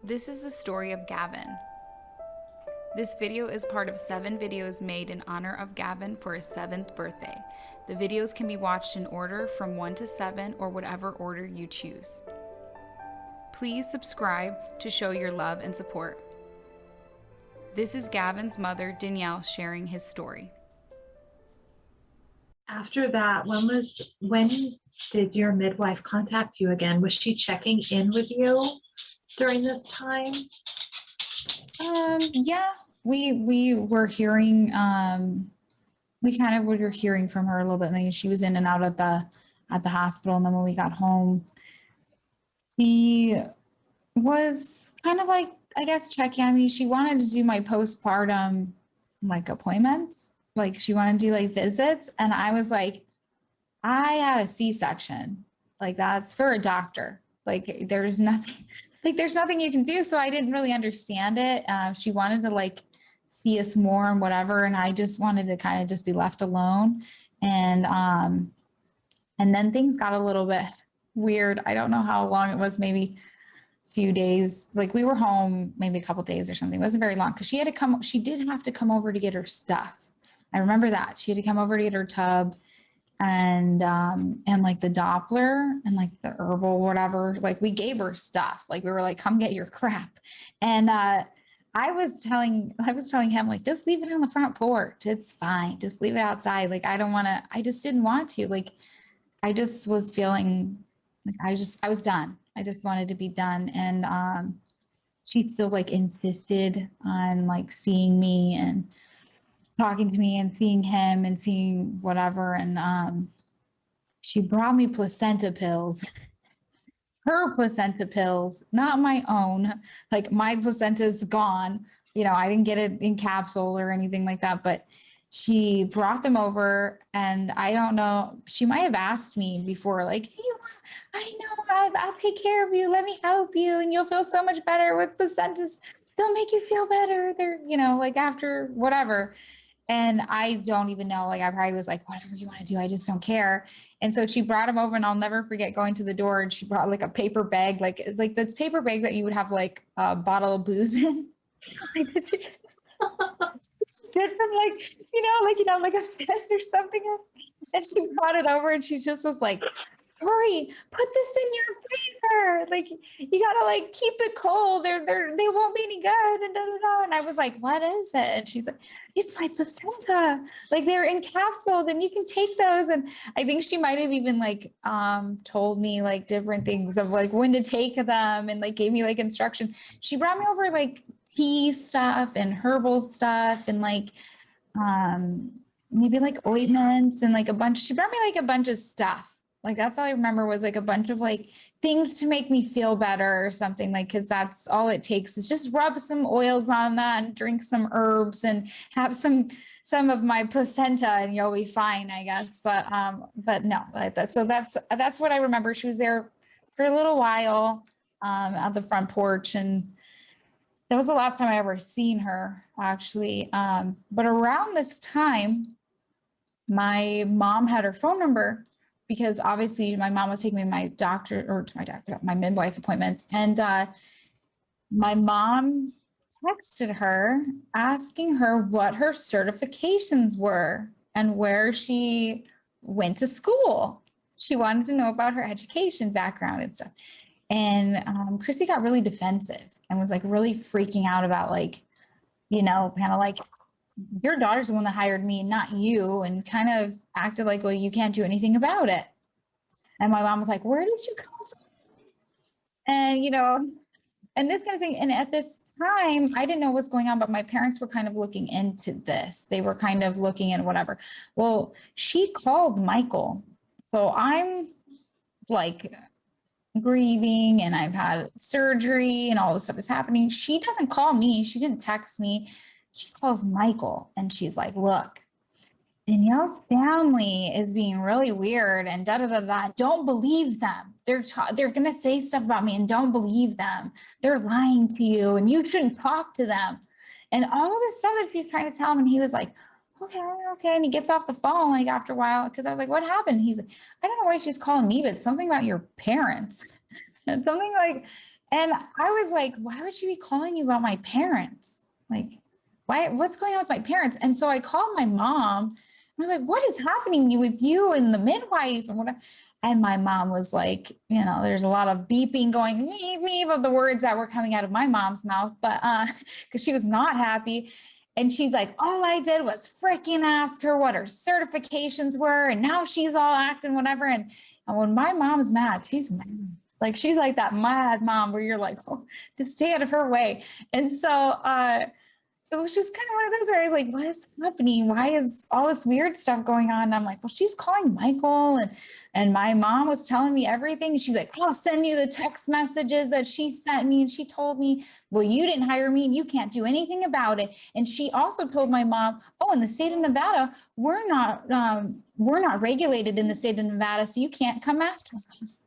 This is the story of Gavin. This video is part of 7 videos made in honor of Gavin for his 7th birthday. The videos can be watched in order from 1 to 7 or whatever order you choose. Please subscribe to show your love and support. This is Gavin's mother, Danielle, sharing his story. After that, when did your midwife contact you again? Was she checking in with you during this time? Yeah, we were hearing we were hearing from her a little bit. Maybe she was in and out at the hospital, and then when we got home, she was kind of like, I guess, checking on me. She wanted to do my postpartum like appointments. Like she wanted to do like visits. And I was like, I had a C-section. Like that's for a doctor. Like there's nothing you can do. So I didn't really understand it. She wanted to like see us more and whatever. And I just wanted to kind of just be left alone. And then things got a little bit weird. I don't know how long it was, maybe a few days. Like we were home maybe a couple days or something. It wasn't very long because she did have to come over to get her stuff. I remember that. She had to come over to get her tub and like the Doppler and like the herbal, whatever. Like we gave her stuff. Like we were like, come get your crap. And I was telling him, like, just leave it on the front porch. It's fine. Just leave it outside. Like, I just didn't want to. Like, I just was feeling like I was done. I just wanted to be done. And she still like insisted on like seeing me and talking to me and seeing him and seeing whatever. And she brought me placenta pills, her placenta pills, not my own. Like my placenta's gone. You know, I didn't get it in capsule or anything like that, but she brought them over. And I don't know, she might have asked me before, like, I know, I'll take care of you. Let me help you. And you'll feel so much better with placentas. They'll make you feel better. They're, like after whatever. And I don't even know, like I probably was like, whatever you want to do, I just don't care. And so she brought him over, and I'll never forget going to the door, and she brought like a paper bag, like it's like this paper bag that you would have like a bottle of booze in. Like she did from like a fence or something. And she brought it over, and she just was like, hurry, put this in your freezer. Like you gotta like keep it cold. They won't be any good. And da, da, da. And I was like, what is it? And she's like, it's my placenta. Like they're encapsulated and you can take those. And I think she might have even like told me like different things of like when to take them and like gave me like instructions. She brought me over like tea stuff and herbal stuff and like maybe like ointments and like she brought me like a bunch of stuff. Like that's all I remember was like a bunch of like things to make me feel better or something, like, cause that's all it takes is just rub some oils on that and drink some herbs and have some of my placenta and you'll be fine, I guess. But no, so that's what I remember. She was there for a little while at the front porch, and that was the last time I ever seen her actually. But around this time, my mom had her phone number, because obviously my mom was taking me to my midwife appointment. And my mom texted her asking her what her certifications were and where she went to school. She wanted to know about her education background and stuff. And Chrissy got really defensive and was like really freaking out about like, kind of like, your daughter's the one that hired me, not you, and kind of acted like, well, you can't do anything about it. And my mom was like, where did you come from? And, and this kind of thing. And at this time, I didn't know what's going on, but my parents were kind of looking into this. They were kind of looking at whatever. Well, she called Michael. So I'm like grieving and I've had surgery and all this stuff is happening. She doesn't call me. She didn't text me. She calls Michael and she's like, look, Danielle's family is being really weird and da da da da. Don't believe them. They're gonna say stuff about me and don't believe them. They're lying to you and you shouldn't talk to them. And all of this stuff that she's trying to tell him, and he was like, okay. And he gets off the phone like after a while, because I was like, what happened? He's like, I don't know why she's calling me, but something about your parents and something like. And I was like, why would she be calling you about my parents? Like, what's going on with my parents? And so I called my mom. I was like, what is happening with you and the midwife and whatever? And my mom was like, there's a lot of beeping going, beep, beep, of the words that were coming out of my mom's mouth, but because she was not happy. And she's like, all I did was freaking ask her what her certifications were. And now she's all acting whatever. And when my mom's mad, she's mad. Like she's like that mad mom where you're like, oh, just stay out of her way. And so it was just kind of one of those where I was like, what is happening? Why is all this weird stuff going on? And I'm like, well, she's calling Michael, and my mom was telling me everything. She's like, I'll send you the text messages that she sent me. And she told me, well, you didn't hire me and you can't do anything about it. And she also told my mom, oh, in the state of Nevada, we're not regulated in the state of Nevada, so you can't come after us.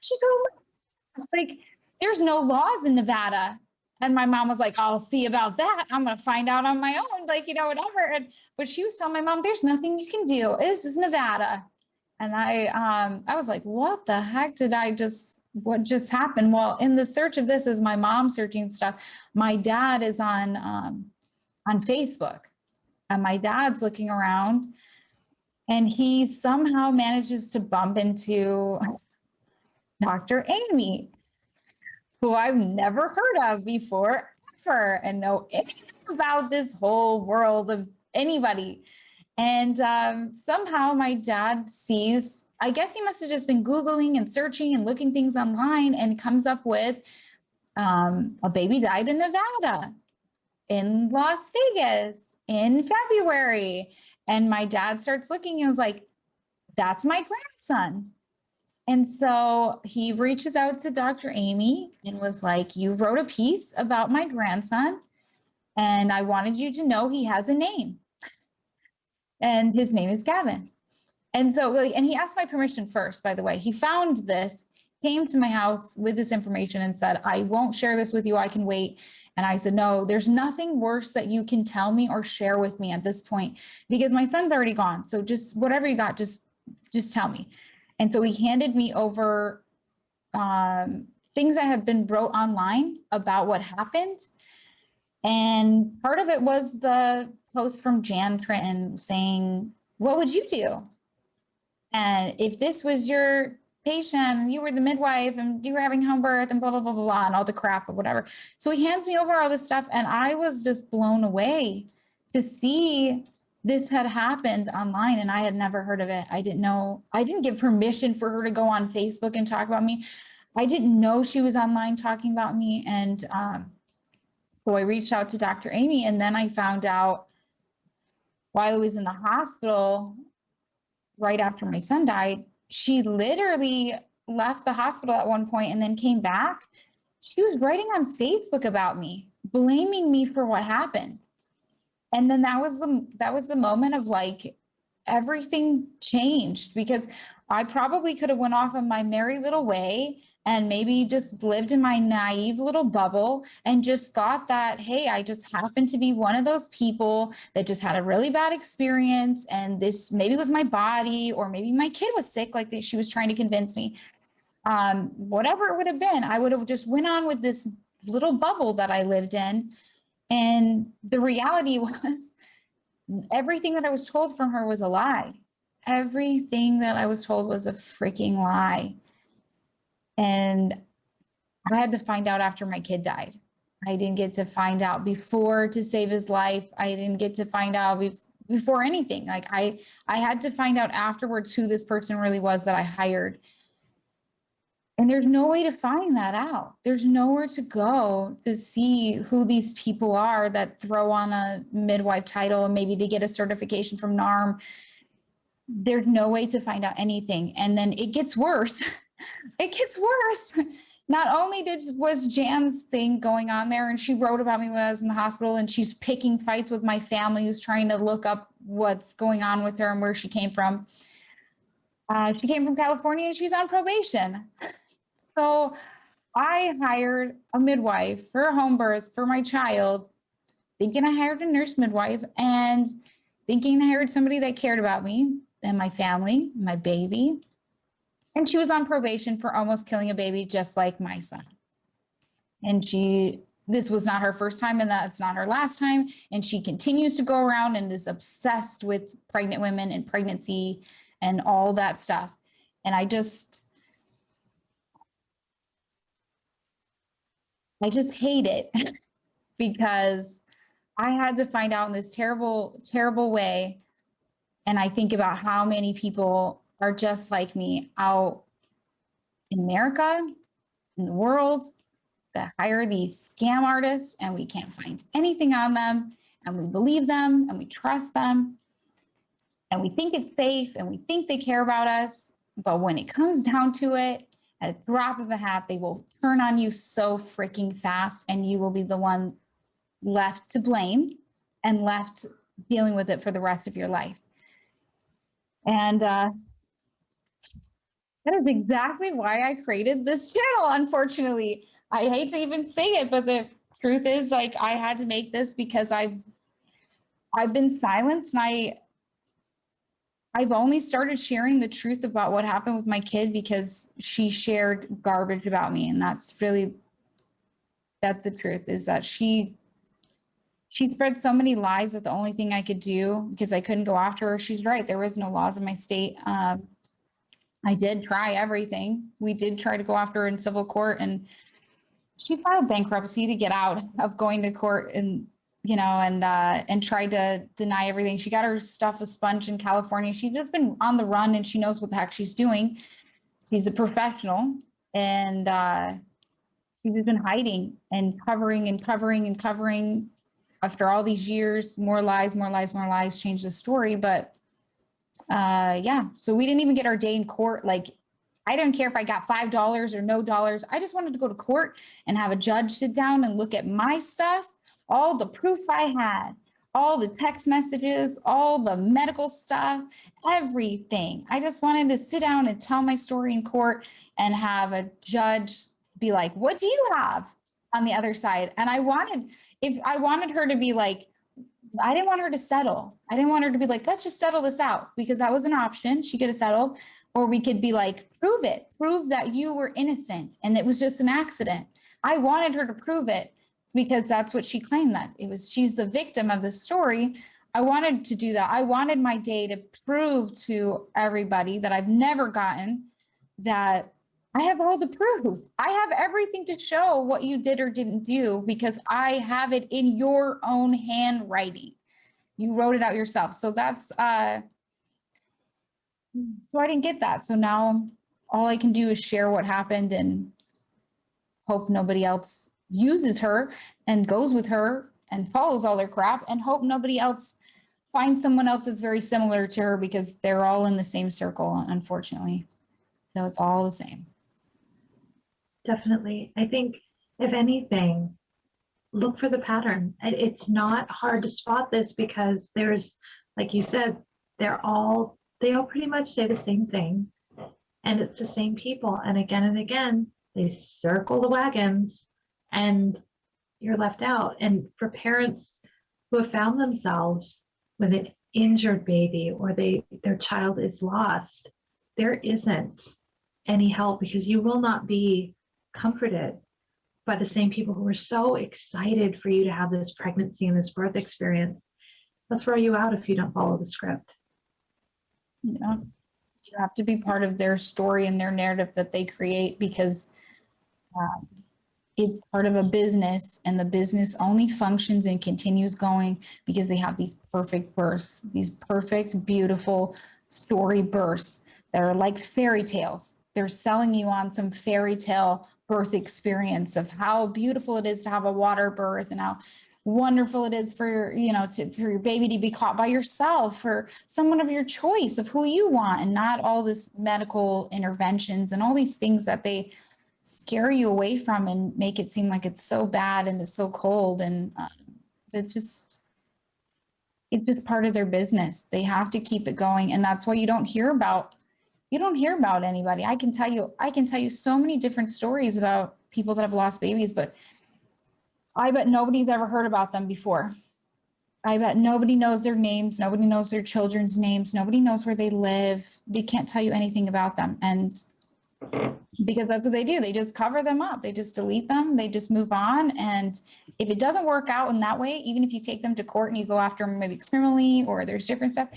She told me, like, there's no laws in Nevada. And my mom was like, I'll see about that. I'm going to find out on my own, like, whatever. But she was telling my mom, there's nothing you can do. This is Nevada. And I was like, what the heck what just happened? Well, in the search of this, as my mom searching stuff, my dad is on Facebook, and my dad's looking around, and he somehow manages to bump into Dr. Amy, who I've never heard of before, ever, and know anything about this whole world of anybody. And somehow my dad sees, I guess he must have just been Googling and searching and looking things online, and comes up with a baby died in Nevada, in Las Vegas, in February. And my dad starts looking and was like, that's my grandson. And so he reaches out to Dr. Amy and was like, you wrote a piece about my grandson, and I wanted you to know he has a name. And his name is Gavin. And so, and he asked my permission first, by the way. He found this, came to my house with this information and said, I won't share this with you. I can wait. And I said, no, there's nothing worse that you can tell me or share with me at this point, because my son's already gone. So just whatever you got, just tell me. And so he handed me over things that had been wrote online about what happened. And part of it was the post from Jan Trenton saying, what would you do? And if this was your patient and you were the midwife and you were having home birth and blah, blah, blah, blah, blah, and all the crap or whatever. So he hands me over all this stuff, and I was just blown away to see this had happened online, and I had never heard of it. I didn't know, I didn't give permission for her to go on Facebook and talk about me. I didn't know she was online talking about me. And so I reached out to Dr. Amy, and then I found out while I was in the hospital, right after my son died, she literally left the hospital at one point and then came back. She was writing on Facebook about me, blaming me for what happened. And then that was the moment of like, everything changed, because I probably could have went off on my merry little way and maybe just lived in my naive little bubble and just thought that, hey, I just happened to be one of those people that just had a really bad experience, and this maybe was my body, or maybe my kid was sick, like she was trying to convince me. Whatever it would have been, I would have just went on with this little bubble that I lived in. And the reality was, everything that I was told from her was a lie. Everything that I was told was a freaking lie. And I had to find out after my kid died. I didn't get to find out before to save his life. I didn't get to find out before anything. Like I had to find out afterwards who this person really was that I hired. And there's no way to find that out. There's nowhere to go to see who these people are that throw on a midwife title, and maybe they get a certification from NARM. There's no way to find out anything. And then it gets worse. It gets worse. Not only was Jan's thing going on there, and she wrote about me when I was in the hospital, and she's picking fights with my family who's trying to look up what's going on with her and where she came from. She came from California, and she's on probation. So I hired a midwife for a home birth for my child, thinking I hired a nurse midwife, and thinking I hired somebody that cared about me and my family, my baby. And she was on probation for almost killing a baby, just like my son. And this was not her first time and that's not her last time. And she continues to go around and is obsessed with pregnant women and pregnancy and all that stuff. And I just hate it because I had to find out in this terrible, terrible way. And I think about how many people are just like me out in America, in the world, that hire these scam artists, and we can't find anything on them, and we believe them, and we trust them, and we think it's safe, and we think they care about us. But when it comes down to it, at a drop of a hat, they will turn on you so freaking fast, and you will be the one left to blame and left dealing with it for the rest of your life. And that is exactly why I created this channel, unfortunately. I hate to even say it, but the truth is, like, I had to make this because I've been silenced, and I've only started sharing the truth about what happened with my kid because she shared garbage about me. And that's the truth, is that she spread so many lies that the only thing I could do, because I couldn't go after her. She's right. There was no laws in my state. I did try everything. We did try to go after her in civil court, and she filed bankruptcy to get out of going to court, and and tried to deny everything. She got her stuff expunged in California. She's just been on the run, and she knows what the heck she's doing. She's a professional, and she's just been hiding and covering and covering and covering. After all these years, more lies, change the story. But yeah, so we didn't even get our day in court. Like, I didn't care if I got $5 or no dollars. I just wanted to go to court and have a judge sit down and look at my stuff, all the proof I had, all the text messages, all the medical stuff, everything. I just wanted to sit down and tell my story in court and have a judge be like, what do you have on the other side? And I wanted her to be like, I didn't want her to settle. I didn't want her to be like, let's just settle this out, because that was an option. She could have settled, or we could be like, prove that you were innocent and it was just an accident. I wanted her to prove it because that's what she claimed, that it was, she's the victim of the story. I wanted to do that. I wanted my day to prove to everybody that I've never gotten, that I have all the proof. I have everything to show what you did or didn't do, because I have it in your own handwriting. You wrote it out yourself. So that's, so I didn't get that. So now all I can do is share what happened and hope nobody else uses her and goes with her and follows all their crap, and hope nobody else finds someone else that's very similar to her, because they're all in the same circle, unfortunately. So it's all the same. Definitely. I think, if anything, look for the pattern. It's not hard to spot this, because there's, like you said, they all pretty much say the same thing, and it's the same people. And again, they circle the wagons, and you're left out. And for parents who have found themselves with an injured baby, or their child is lost, there isn't any help, because you will not be comforted by the same people who were so excited for you to have this pregnancy and this birth experience. They'll throw you out if you don't follow the script. Yeah, you have to be part of their story and their narrative that they create, because it's part of a business, and the business only functions and continues going because they have these perfect births, these perfect, beautiful story births that are like fairy tales. They're selling you on some fairy tale birth experience of how beautiful it is to have a water birth, and how wonderful it is for, for your baby to be caught by yourself or someone of your choice of who you want, and not all this medical interventions and all these things that they scare you away from and make it seem like it's so bad and it's so cold. And it's just part of their business. They have to keep it going. And that's why you don't hear about anybody. I can tell you so many different stories about people that have lost babies, but I bet nobody's ever heard about them before. I bet nobody knows their names. Nobody knows their children's names. Nobody knows where they live. They can't tell you anything about them. And because that's what they do. They just cover them up. They just delete them. They just move on. And if it doesn't work out in that way, even if you take them to court and you go after them maybe criminally or there's different stuff,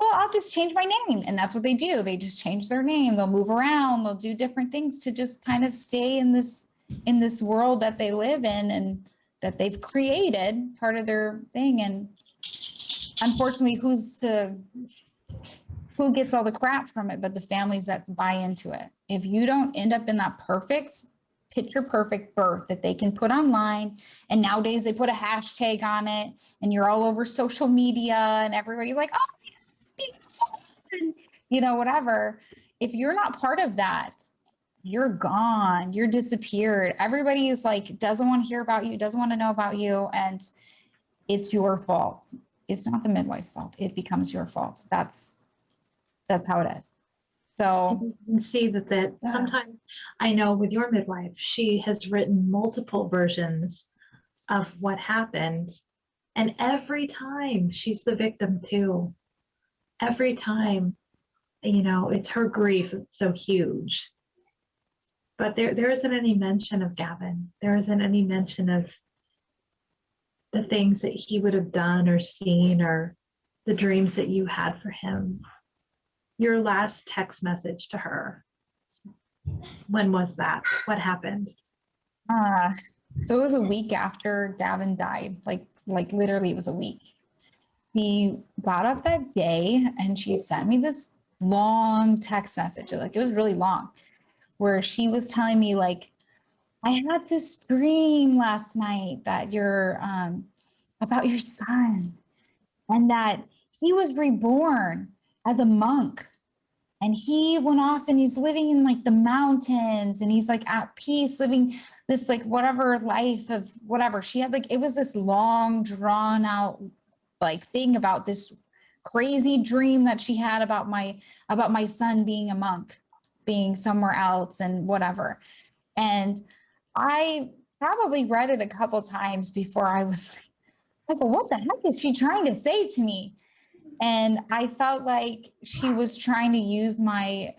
well, I'll just change my name. And that's what they do. They just change their name. They'll move around. They'll do different things to just kind of stay in this world that they live in and that they've created part of their thing. And unfortunately, who gets all the crap from it but the families that buy into it. If you don't end up in that picture perfect birth that they can put online, and nowadays they put a hashtag on it and you're all over social media and everybody's like, oh, it's beautiful, and whatever. If you're not part of that, you're gone, you're disappeared. Everybody is like, doesn't want to hear about you, doesn't want to know about you, and it's your fault. It's not the midwife's fault. It becomes your fault. That's how it is. So You can see that sometimes, I know with your midwife, she has written multiple versions of what happened. And every time she's the victim too. Every time, it's her grief that's so huge. But there isn't any mention of Gavin. There isn't any mention of the things that he would have done or seen or the dreams that you had for him. Your last text message to her, when was that? What happened? So it was a week after Gavin died, like literally it was a week. He got up that day and she sent me this long text message. Like, it was really long, where she was telling me, like, I had this dream last night that you're about your son, and that he was reborn as a monk, and he went off and he's living in like the mountains, and he's like at peace, living this like whatever life of whatever. She had like, it was this long drawn out like thing about this crazy dream that she had about my son being a monk, being somewhere else and whatever. And I probably read it a couple times before I was like, well, what the heck is she trying to say to me? And I felt like she was trying to use my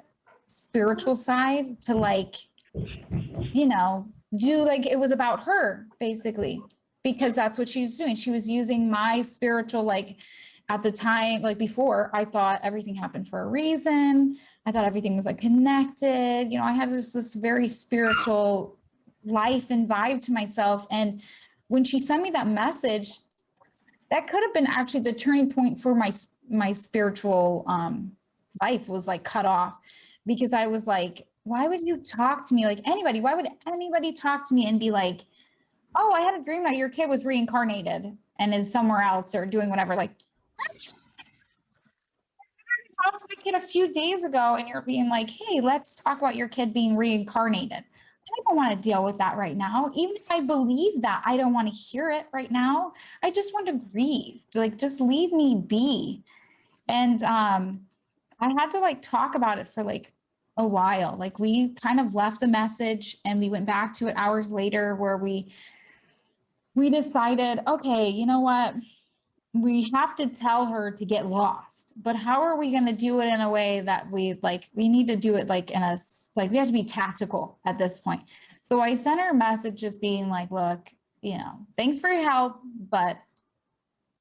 spiritual side to like, do like it was about her basically, because that's what she was doing. She was using my spiritual, like at the time, like before, I thought everything happened for a reason. I thought everything was like connected. I had this very spiritual life and vibe to myself. And when she sent me that message, that could have been actually the turning point for my spiritual life was like cut off, because I was like, why would you talk to me like anybody? Why would anybody talk to me and be like, oh, I had a dream that your kid was reincarnated and is somewhere else or doing whatever? Like, I talked to the kid a few days ago and you're being like, hey, let's talk about your kid being reincarnated. I don't want to deal with that right now. Even if I believe that, I don't want to hear it right now. I just want to grieve. Like, just leave me be. And I had to like talk about it for like a while. Like, we kind of left the message and we went back to it hours later, where we decided, okay, you know what? We have to tell her to get lost, but how are we going to do it in a way that we need to do it like we have to be tactical at this point. So I sent her a message just being like, look, thanks for your help, but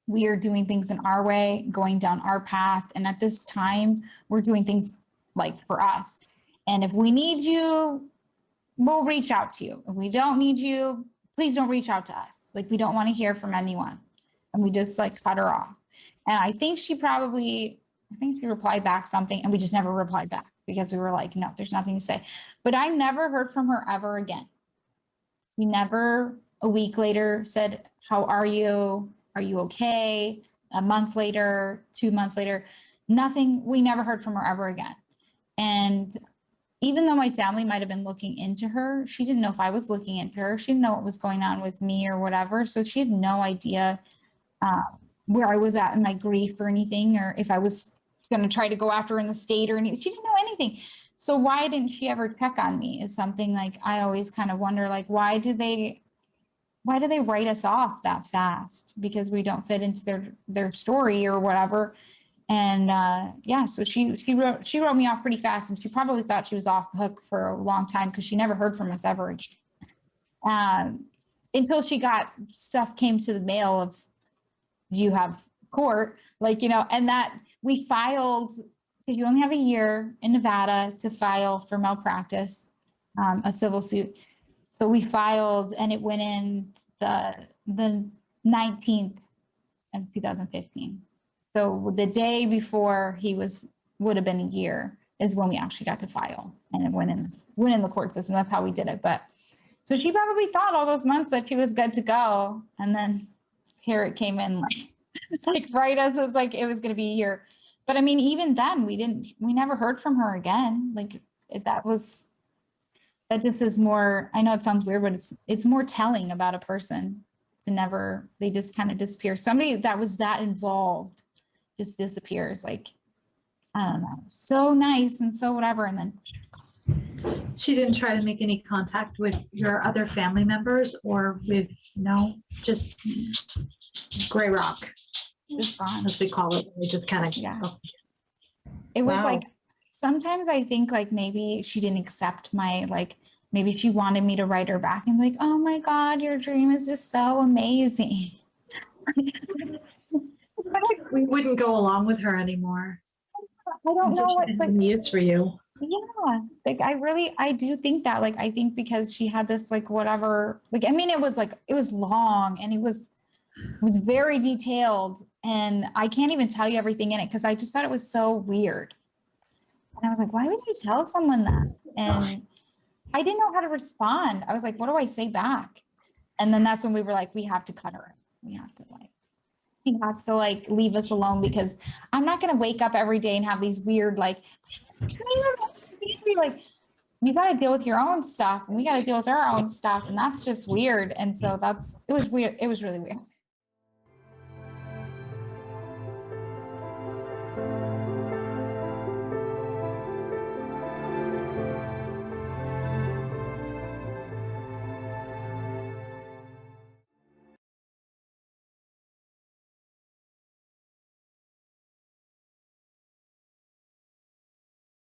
we are doing things in our way, going down our path. And at this time, we're doing things like for us. And if we need you, we'll reach out to you. If we don't need you, please don't reach out to us. Like, we don't want to hear from anyone. And we just like cut her off. And I think she replied back something, and we just never replied back because we were like, no, there's nothing to say. But I never heard from her ever again. She never, a week later, said, how are you? Are you okay? A month later, 2 months later, nothing. We never heard from her ever again. And even though my family might have been looking into her, she didn't know if I was looking into her. She didn't know what was going on with me or whatever. So she had no idea where I was at in my grief or anything, or if I was going to try to go after her in the state or anything. She didn't know anything. So why didn't she ever check on me is something like I always kind of wonder, like, why do they write us off that fast? Because we don't fit into their story or whatever. And yeah, so she wrote me off pretty fast, and she probably thought she was off the hook for a long time because she never heard from us ever again. Until she got stuff came to the mail of you have court, like, you know, and that we filed, because you only have a year in Nevada to file for malpractice, a civil suit. So we filed and it went in the 19th of 2015. So the day before would have been a year is when we actually got to file, and it went in the court system. That's how we did it. But so she probably thought all those months that she was good to go. And then here it came in like right as it was like, it was going to be a year. But I mean, even then we never heard from her again. Like that just is more, I know it sounds weird, but it's more telling about a person. They just kind of disappear. Somebody that was that involved just disappears. Like, I don't know, so nice and so whatever. And then She didn't try to make any contact with your other family members or with, no, just gray rock, just gone. as we call it. We just kind of, Yeah. It was Wow. like, sometimes I think like maybe she didn't accept maybe she wanted me to write her back and be like, oh my God, your dream is just so amazing. we wouldn't go along with her anymore. I don't know what, like, use for you. yeah, like I do think that, like, I think because she had this, like, whatever, like, I mean, it was long and it was very detailed, and I can't even tell you everything in it because I just thought it was so weird. And I was like, why would you tell someone that? And I didn't know how to respond. I was like, what do I say back? And then that's when we were like, we have to cut her. We have to he has to leave us alone, because I'm not going to wake up every day and have these weird, like, you got to deal with your own stuff and we got to deal with our own stuff. And that's just weird. And so it was weird. It was really weird.